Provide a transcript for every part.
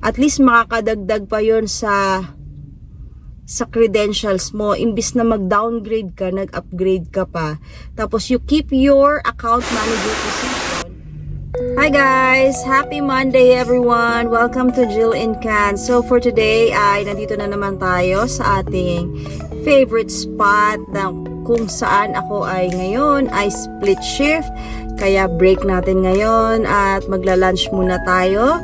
at least makakadagdag pa yon sa credentials mo. Imbis na mag-downgrade ka, nag-upgrade ka pa. Tapos you keep your account manager position. Hi guys! Happy Monday everyone! Welcome to Jill in Can. So for today ay nandito na naman tayo sa ating favorite spot na kung saan ako ay ngayon ay split shift. Kaya break natin ngayon at magla-lunch muna tayo.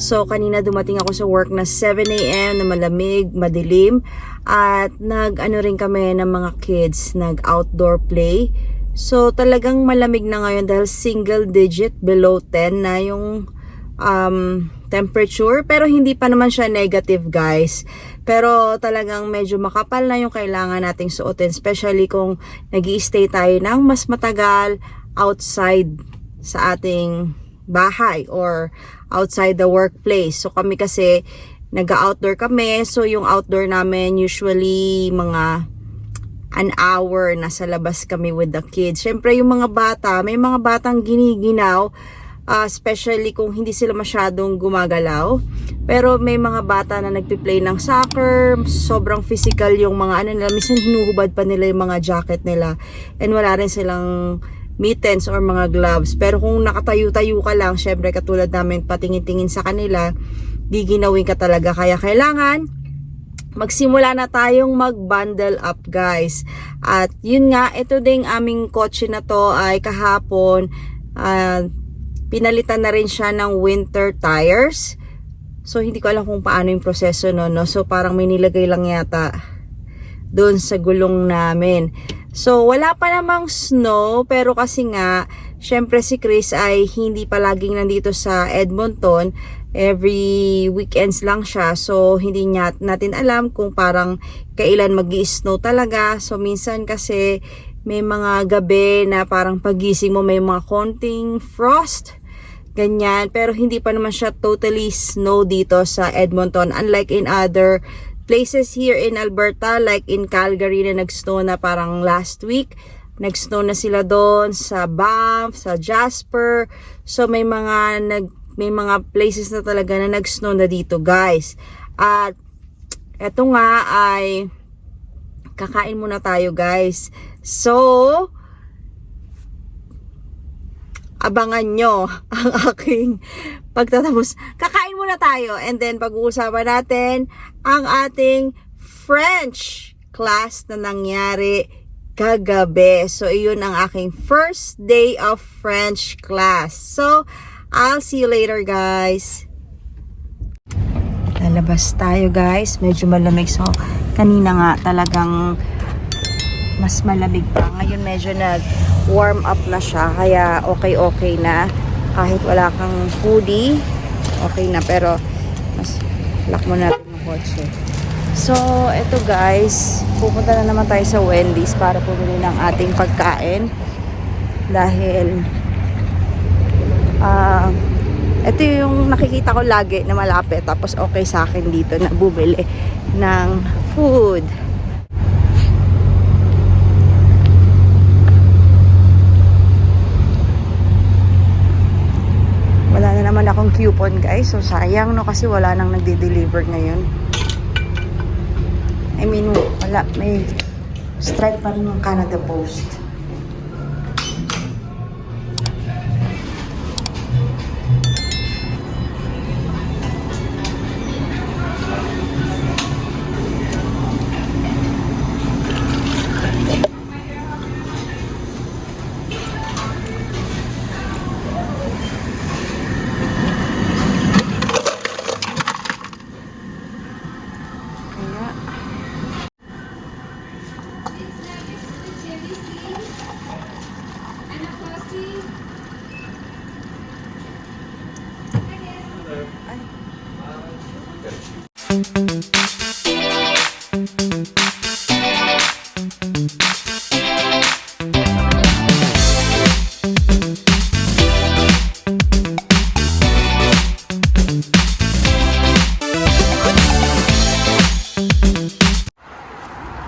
So kanina dumating ako sa work na 7 AM na malamig, madilim. At nag-ano rin kami ng mga kids, nag-outdoor play. So talagang malamig na ngayon dahil single digit below 10 na yung temperature. Pero hindi pa naman siya negative guys. Pero talagang medyo makapal na yung kailangan nating suotin. Especially kung nag-i-stay tayo ng mas matagal outside sa ating bahay or outside the workplace. So kami kasi nag-outdoor kami. So yung outdoor namin usually mga an hour nasa labas kami with the kids. Syempre yung mga bata, may mga batang giniginaw, especially kung hindi sila masyadong gumagalaw. Pero may mga bata na nagpi-play ng soccer, sobrang physical yung mga ano nila, minsan hinuhubad pa nila yung mga jacket nila. And wala rin silang mittens or mga gloves. Pero kung nakatayo-tayo ka lang, syempre katulad namin patingin-tingin sa kanila, di ginawin ka talaga. Kaya kailangan magsimula na tayong mag-bundle up guys. At yun nga, ito ding aming kotse na to ay kahapon pinalitan na rin siya ng winter tires. So hindi ko alam kung paano yung proseso no. So parang may nilagay lang yata doon sa gulong namin. So wala pa namang snow, pero kasi nga syempre si Chris ay hindi palaging nandito sa Edmonton. Every weekends lang siya. So hindi natin alam kung parang kailan mag-i-snow talaga. So minsan kasi may mga gabi na parang pagising mo may mga konting frost. Ganyan. Pero hindi pa naman siya totally snow dito sa Edmonton. Unlike in other places here in Alberta, like in Calgary na nag-snow na parang last week. Nag-snow na sila doon sa Banff, sa Jasper. So may mga places na talaga na nag-snow na dito guys. At eto nga ay kakain muna tayo guys. So abangan nyo ang aking pagtatapos. Kakain muna tayo and then pag-uusapan natin ang ating French class na nangyari kagabi. So iyon ang aking first day of French class. So I'll see you later guys. Lalabas tayo guys. Medyo malamig. So kanina nga talagang mas malamig pa. Ngayon medyo nag-warm up na siya. Kaya okay na. Kahit wala kang hoodie, okay na. Pero mas lock mo natin yung kotse. So eto guys, pupunta na naman tayo sa Wendy's para pumili ng ating pagkain. Dahil ito yung nakikita ko lagi na malapit, tapos okay sa akin dito na bumili ng food. Wala na naman akong coupon guys, so sayang no, kasi wala nang nagde-deliver ngayon. I mean wala, may strike pa rin yung Canada Post.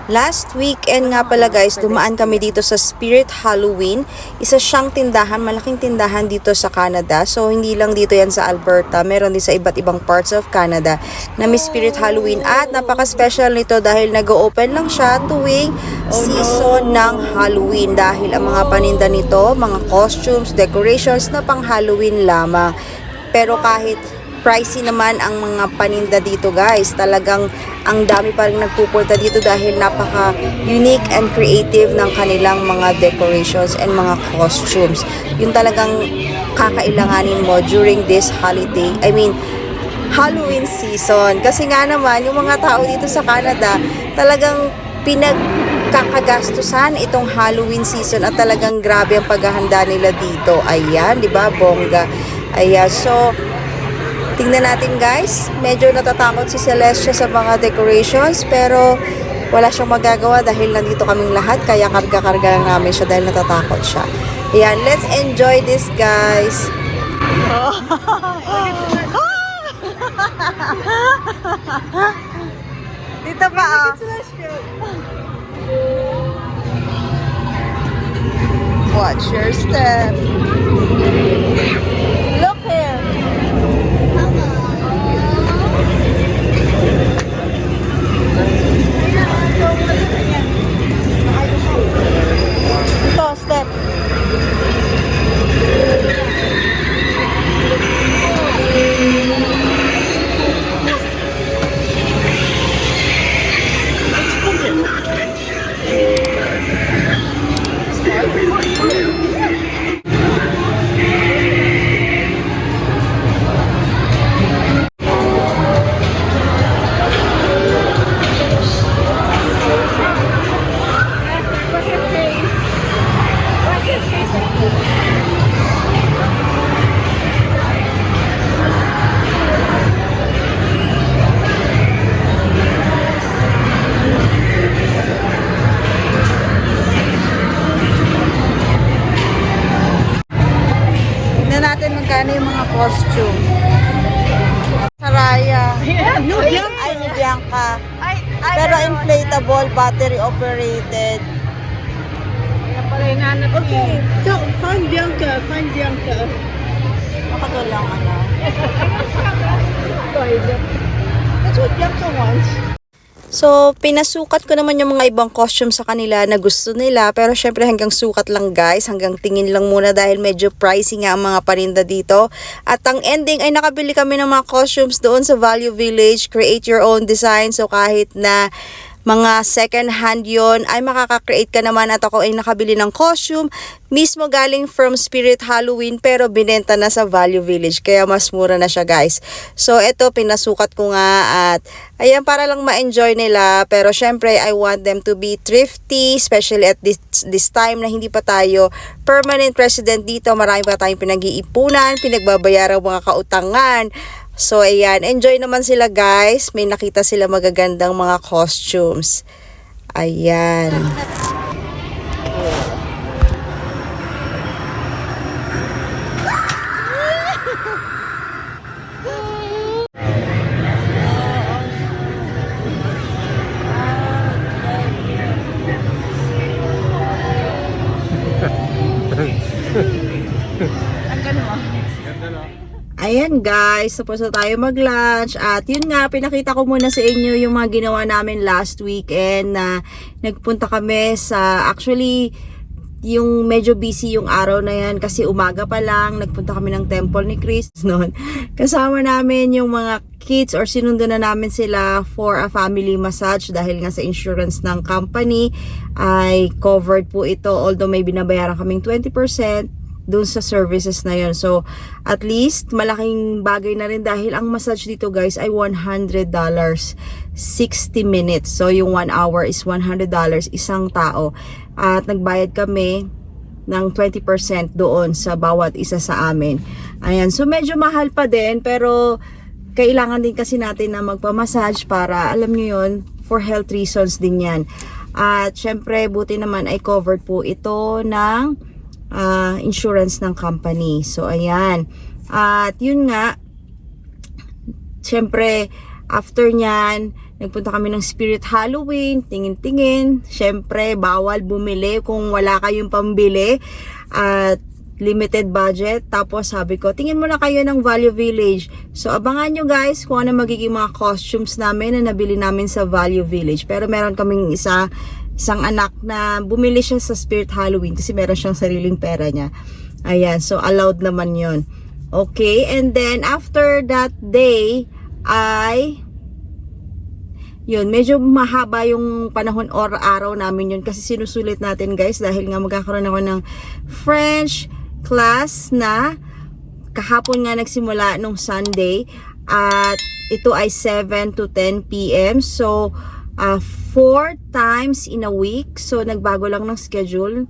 Last weekend nga pala guys, dumaan kami dito sa Spirit Halloween. Isa siyang tindahan, malaking tindahan dito sa Canada. So hindi lang dito yan sa Alberta, meron din sa iba't ibang parts of Canada na may Spirit Halloween. At napaka-special nito dahil nag-open lang siya tuwing season ng Halloween. Dahil ang mga paninda nito, mga costumes, decorations na pang Halloween lamang. Pero kahit pricey naman ang mga paninda dito guys, talagang ang dami pa rin nagpupunta dito dahil napaka-unique and creative ng kanilang mga decorations and mga costumes. Yung talagang kakailanganin mo during this holiday, Halloween season. Kasi nga naman, yung mga tao dito sa Canada, talagang pinagkakagastusan itong Halloween season at talagang grabe ang paghahanda nila dito. Ayan, di ba? Bongga. Ayan, so tingnan natin guys, medyo natatakot si Celestia sa mga decorations pero wala siyang magagawa dahil nandito kaming lahat kaya karga-karga lang namin siya dahil natatakot siya. Ayan, let's enjoy this guys. Dito pa Watch your step. Look here. Ito, step. Natin magkano yung mga costume. Saraya. Ay, ni Bianca. Pero inflatable, battery operated. Okay, so find Bianca, Nakatulang ano. That's what Bianca wants. So, pinasukat ko naman yung mga ibang costume sa kanila na gusto nila. Pero syempre hanggang sukat lang guys. Hanggang tingin lang muna dahil medyo pricey nga ang mga paninda dito. At ang ending ay nakabili kami ng mga costumes doon sa Value Village. Create your own design. So, kahit na mga second hand yon ay makaka-create ka naman. At ako ay nakabili ng costume mismo galing from Spirit Halloween pero binenta na sa Value Village kaya mas mura na siya guys. So ito pinasukat ko nga at ayan para lang ma-enjoy nila pero syempre I want them to be thrifty especially at this time na hindi pa tayo permanent resident dito. Marami pa tayong pinag-iipunan, pinagbabayarang mga kautangan. So, ayan. Enjoy naman sila, guys. May nakita sila magagandang mga costumes. Ayan. Ayan guys, tapos na tayo mag-lunch at yun nga, pinakita ko muna sa inyo yung mga ginawa namin last weekend na nagpunta kami sa, actually, yung medyo busy yung araw na yan kasi umaga pa lang, nagpunta kami ng temple ni Chris noon. Kasama namin yung mga kids or sinundo na namin sila for a family massage dahil nga sa insurance ng company ay covered po ito although may binabayaran kaming 20% dun sa services na yun. So, at least, malaking bagay na rin dahil ang massage dito guys ay $100. 60 minutes. So, yung 1 hour is $100 isang tao. At nagbayad kami ng 20% doon sa bawat isa sa amin. Ayan. So, medyo mahal pa din pero kailangan din kasi natin na magpamassage para, alam nyo yun, for health reasons din yan. At syempre, buti naman ay covered po ito ng insurance ng company. So, ayan. At yun nga, syempre, after nyan, Nagpunta kami ng Spirit Halloween, tingin-tingin. Syempre, bawal bumili kung wala kayong pambili. At limited budget. Tapos sabi ko, tingin muna kayo ng Value Village. So, abangan nyo guys kung ano magiging mga costumes namin na nabili namin sa Value Village. Pero meron kaming isang anak na bumili siya sa Spirit Halloween kasi meron siyang sariling pera niya. Ayan, so allowed naman yon. Okay, and then after that day yun, medyo mahaba yung panahon or araw namin yun kasi sinusulit natin guys dahil nga magkakaroon ako ng French class na kahapon nga nagsimula nung Sunday at ito ay 7 to 10 p.m. So 4 times in a week. So nagbago lang ng schedule.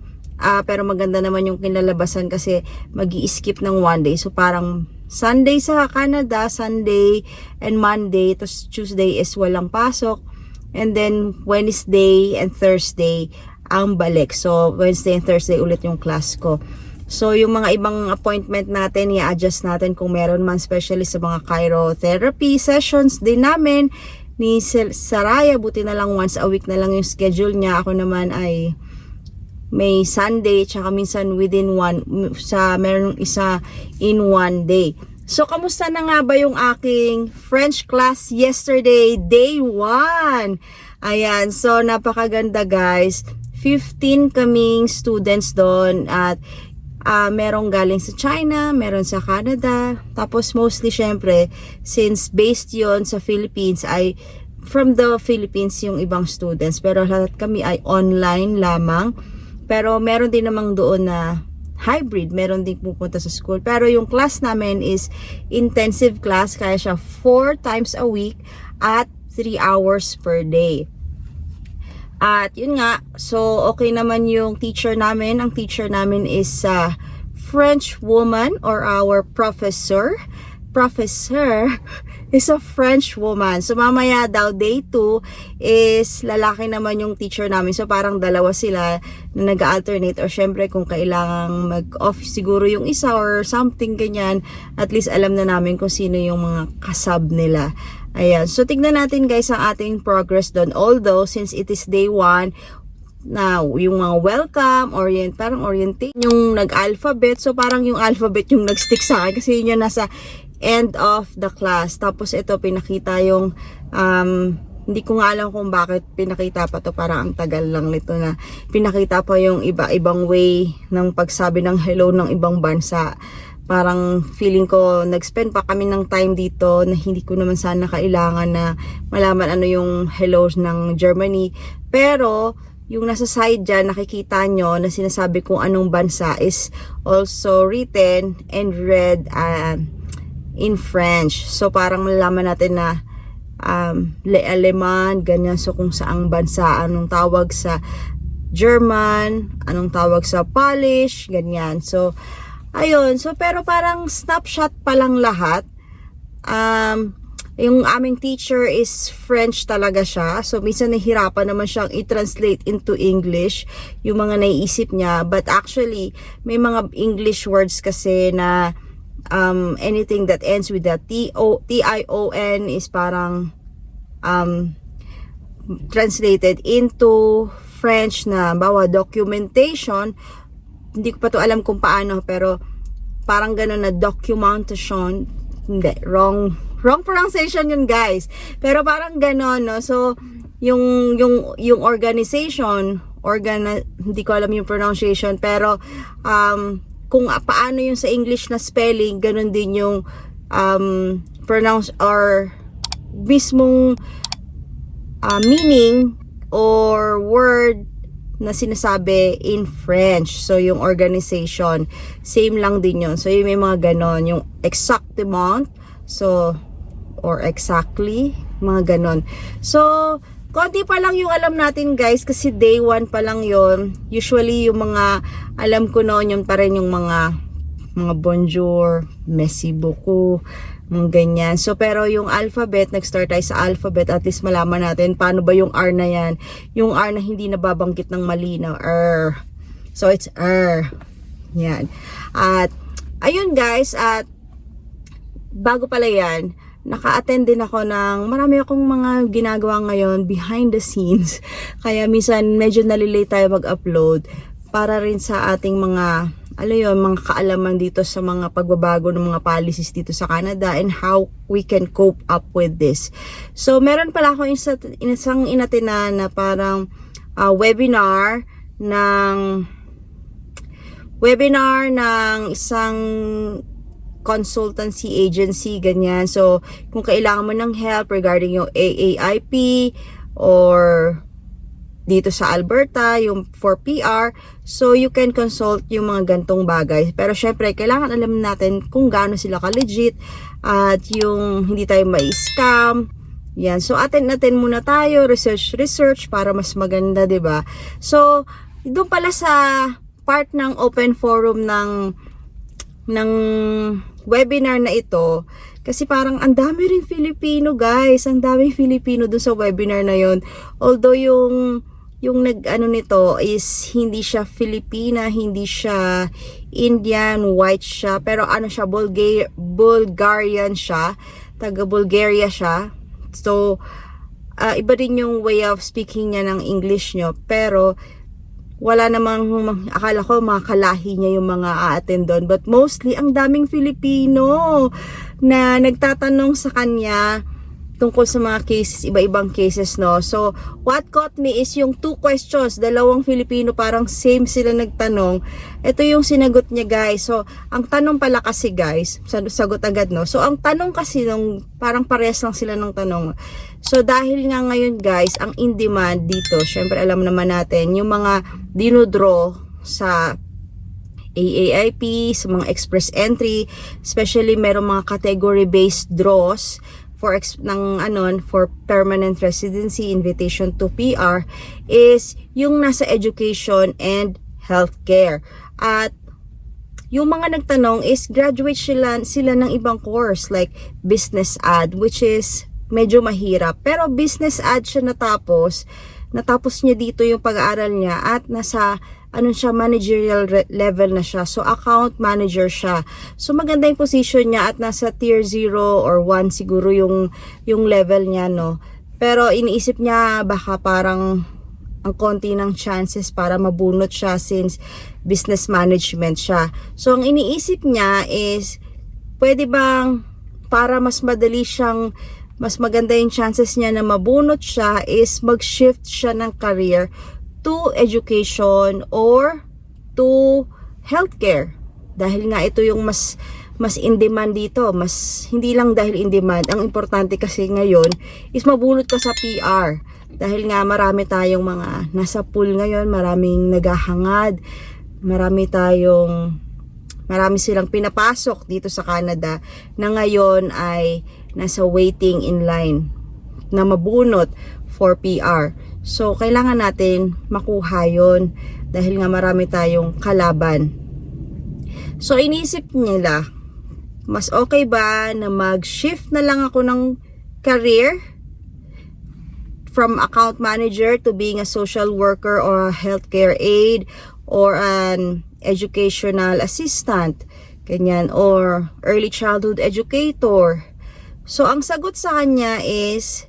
Pero maganda naman yung kinalabasan kasi mag-i-skip ng one day. So parang Sunday sa Canada, Sunday and Monday, tapos Tuesday is walang pasok. And then Wednesday and Thursday ang balik. So Wednesday and Thursday ulit yung class ko. So yung mga ibang appointment natin, i-adjust natin kung meron man, especially sa mga chirotherapy sessions din namin ni Saraya. Buti na lang once a week na lang yung schedule niya. Ako naman ay may Sunday, tsaka minsan meron isa in one day. So, kamusta na nga ba yung aking French class yesterday, day 1? Ayan, so napakaganda guys. 15 kaming students doon at merong galing sa China, meron sa Canada. Tapos mostly syempre, since based yon sa Philippines, ay from the Philippines yung ibang students. Pero lahat kami ay online lamang. Pero meron din namang doon na hybrid, meron din pupunta sa school. Pero yung class namin is intensive class, kaya siya 4 times a week at 3 hours per day. At yun nga, so okay naman yung teacher namin. Ang teacher namin is French woman or our professor. Professor is a French woman. So mamaya daw day 2 is lalaki naman yung teacher namin. So parang dalawa sila na nag-alternate, or syempre kung kailangang mag-office siguro yung isa or something ganyan, at least alam na namin kung sino yung mga kasab nila. Ayan. So tignan natin guys ang ating progress doon. Although since it is day 1, now yung mga welcome, parang orientation, yung nag-alphabet. So parang yung alphabet yung nag-stick sa akin kasi yun yung nasa end of the class. Tapos ito pinakita yung hindi ko nga alam kung bakit pinakita pa to, parang ang tagal lang nito na pinakita pa yung iba-ibang way ng pagsabi ng hello ng ibang bansa. Parang feeling ko nag-spend pa kami ng time dito na hindi ko naman sana kailangan na malaman ano yung hello ng Germany. Pero yung nasa side dyan, nakikita nyo na sinasabi kung anong bansa is also written and read in French. So parang malalaman natin na Aleman, ganyan. So kung saang bansa, anong tawag sa German, anong tawag sa Polish, ganyan. So ayun, so pero parang snapshot pa lang lahat. Yung aming teacher is French talaga siya. So minsan nahihirapan naman siyang i-translate into English yung mga naiisip niya. But actually, may mga English words kasi na anything that ends with the T-I-O-N is parang translated into French na bawa documentation. Hindi ko pa to alam kung paano, pero parang gano'n na documentation. Hindi, wrong pronunciation yun guys. Pero parang gano'n, no? So yung organization, hindi ko alam yung pronunciation, pero kung paano yung sa English na spelling, ganun din yung pronounce or mismong meaning or word na sinasabi in French. So yung organization, same lang din yun. So yung may mga ganon, yung exactement, so or exactly, mga ganon. So konti pa lang yung alam natin guys kasi day 1 pa lang yon. Usually yung mga alam ko noon yun pa rin yung mga bonjour, merci beaucoup, mga ganyan. So pero yung alphabet, nag-start tayo sa alphabet, at least malaman natin paano ba yung R na yan. Yung R na hindi nababanggit ng mali na R. So it's R. Yan. At ayun guys, at bago pala yan, naka-attend din ako ng marami akong mga ginagawa ngayon behind the scenes. Kaya minsan medyo nalilate tayo mag-upload para rin sa ating mga mga kaalaman dito sa mga pagbabago ng mga policies dito sa Canada and how we can cope up with this. So, meron pala ako isang inatenan na parang webinar ng isang consultancy agency, ganyan. So, kung kailangan mo ng help regarding yung AAIP or dito sa Alberta, yung for PR, so you can consult yung mga gantong bagay. Pero syempre, kailangan alam natin kung gaano sila ka-legit at yung hindi tayo mai-scam. Yan. So, attend muna tayo, research para mas maganda, 'di ba? So, doon pala sa part ng open forum ng webinar na ito, kasi parang ang dami rin Filipino, guys. Ang dami Filipino doon sa webinar na yon. Although yung nag-ano nito is hindi siya Filipina, hindi siya Indian, white siya, pero ano siya, Bulgarian siya, taga Bulgaria siya. So, iba din yung way of speaking niya ng English nyo, pero wala namang, akala ko mga kalahi niya yung mga a-attend doon, but mostly ang daming Filipino na nagtatanong sa kanya tungkol sa mga cases, iba-ibang cases, no? So, what caught me is yung 2 questions, dalawang Filipino, parang same sila nagtanong. Ito yung sinagot niya, guys. So, ang tanong pala kasi, guys, sagot agad, no? So, ang tanong kasi parang pares lang sila ng tanong. So, dahil nga ngayon, guys, ang in-demand dito, syempre alam naman natin, yung mga dinodraw sa AAIP, sa mga express entry, especially merong mga category-based draws, for permanent residency, invitation to PR, is yung nasa education and healthcare. At yung mga nagtanong is graduate sila ng ibang course like business ad, which is medyo mahirap. Pero business ad siya natapos niya dito yung pag-aaral niya at nasa managerial level na siya. So, account manager siya. So, maganda yung position niya at nasa tier 0 or 1 siguro yung level niya, no? Pero iniisip niya baka parang ang konti ng chances para mabunot siya since business management siya. So, ang iniisip niya is pwede bang para mas maganda yung chances niya na mabunot siya is mag-shift siya ng career to education or to healthcare. Dahil nga ito yung mas in demand dito. Hindi lang dahil in demand. Ang importante kasi ngayon is mabunot ka sa PR. Dahil nga marami tayong mga nasa pool ngayon, maraming naghahangad, marami silang pinapasok dito sa Canada na ngayon ay nasa waiting in line na mabunot for PR. So, kailangan natin makuha yon dahil nga marami tayong kalaban. So, inisip nila, mas okay ba na mag-shift na lang ako ng career from account manager to being a social worker or a healthcare aide or an educational assistant, ganyan, or early childhood educator. So, ang sagot sa kanya is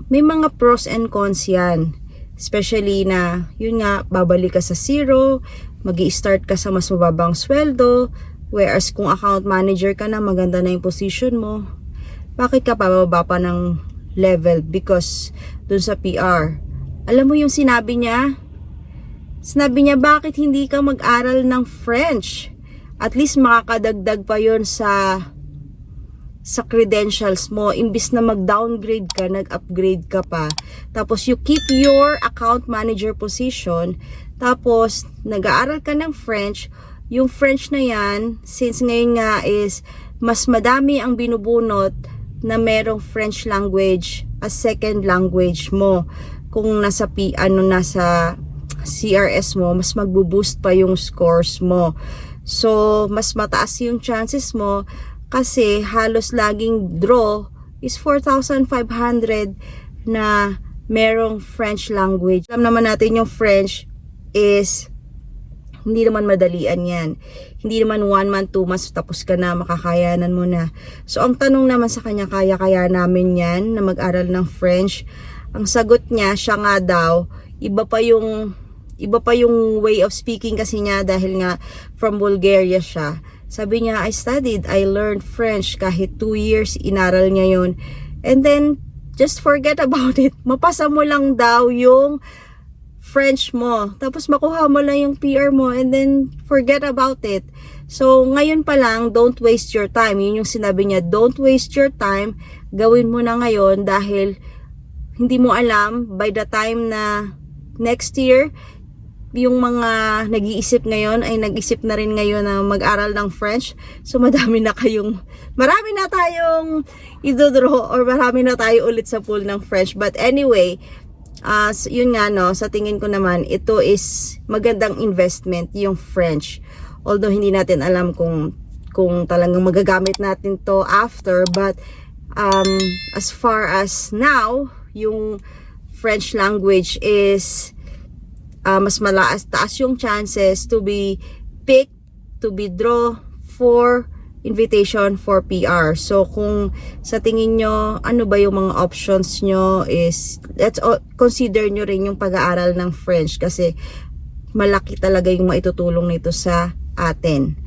may mga pros and cons yan. Especially na, yun nga, babalik ka sa 0, magi-start ka sa mas mababang sweldo, whereas kung account manager ka na, maganda na yung position mo. Bakit ka pababa pa ng level? Because dun sa PR. Alam mo yung sinabi niya? Sinabi niya, bakit hindi ka mag-aral ng French? At least makakadagdag pa yon sa credentials mo, imbis na mag-downgrade ka, nag-upgrade ka pa. Tapos you keep your account manager position, tapos nag-aaral ka ng French. Yung French na yan, since ngayon nga is mas madami ang binubunot na merong French language as second language mo. Kung nasa CRS mo, mas magbo-boost pa yung scores mo. So, mas mataas yung chances mo kasi halos laging draw is 4,500 na merong French language. Alam naman natin yung French is Hindi naman madalian yan. Hindi naman 1 month, 2 months, tapos ka na, makakayanan mo na. So, ang tanong naman sa kanya, kaya namin yan na mag-aral ng French. Ang sagot niya, siya nga daw, iba pa yung way of speaking kasi niya dahil nga from Bulgaria siya. Sabi niya, I learned French kahit 2 years, inaral niya yun. And then, just forget about it. Mapasa mo lang daw yung French mo. Tapos makuha mo lang yung PR mo and then forget about it. So, ngayon pa lang, don't waste your time. Yun yung sinabi niya, don't waste your time. Gawin mo na ngayon dahil hindi mo alam by the time na next year, yung mga nag-iisip ngayon ay nag-isip na rin ngayon na mag-aral ng French. So, marami na tayong idodraw or marami na tayo ulit sa pool ng French. But anyway, yun nga no, sa tingin ko naman, ito is magandang investment, yung French. Although hindi natin alam kung talagang magagamit natin to after, but as far as now, yung French language is mas taas yung chances to be picked, to be draw for invitation for PR. So, kung sa tingin nyo, ano ba yung mga options nyo is, consider nyo rin yung pag-aaral ng French kasi malaki talaga yung maitutulong nito sa atin.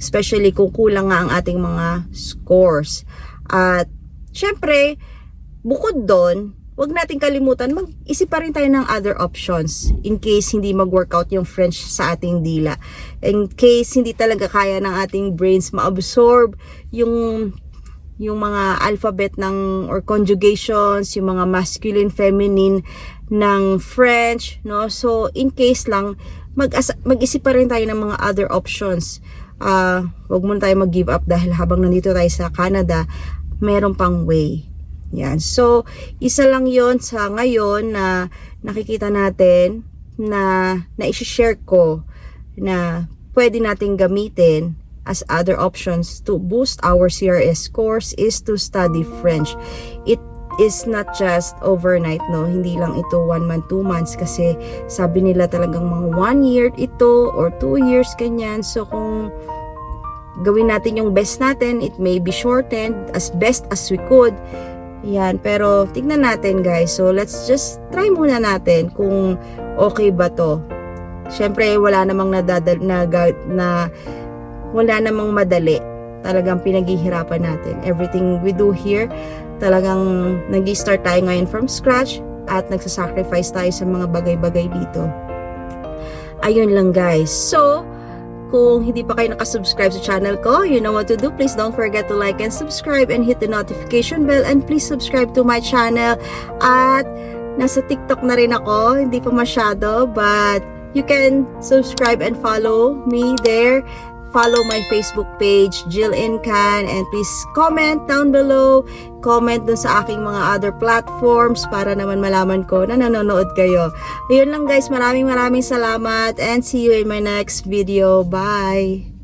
Especially kung kulang nga ang ating mga scores. At, syempre, bukod doon, wag natin kalimutan, mag-isip pa rin tayo ng other options in case hindi mag-workout yung French sa ating dila. In case hindi talaga kaya ng ating brains ma-absorb yung mga alphabet or conjugations, yung mga masculine, feminine ng French, no? So, in case lang, mag-isip pa rin tayo ng mga other options. Wag muna tayo mag-give up dahil habang nandito tayo sa Canada, meron pang way. Yan. So, isa lang yon sa ngayon na nakikita natin na i-share ko na pwede nating gamitin as other options to boost our CRS scores is to study French. It is not just overnight, no? Hindi lang ito 1 month, 2 months kasi sabi nila talagang mga 1 year ito or 2 years ganyan. So, kung gawin natin yung best natin, it may be shortened as best as we could. Yan, pero tignan natin guys. So, let's just try muna natin kung okay ba to. Siyempre, wala namang wala namang madali. Talagang pinaghihirapan natin. Everything we do here, talagang nag-start tayo ngayon from scratch at nagsasacrifice tayo sa mga bagay-bagay dito. Ayun lang guys. So, kung hindi pa kayo nakasubscribe sa channel ko, you know what to do. Please don't forget to like and subscribe and hit the notification bell. And please subscribe to my channel. At nasa TikTok na rin ako. Hindi pa masyado, but you can subscribe and follow me there. Follow my Facebook page, Jill Incan, and please comment down below. Comment dun sa aking mga other platforms para naman malaman ko na nanonood kayo. Ayun lang guys, maraming salamat and see you in my next video. Bye!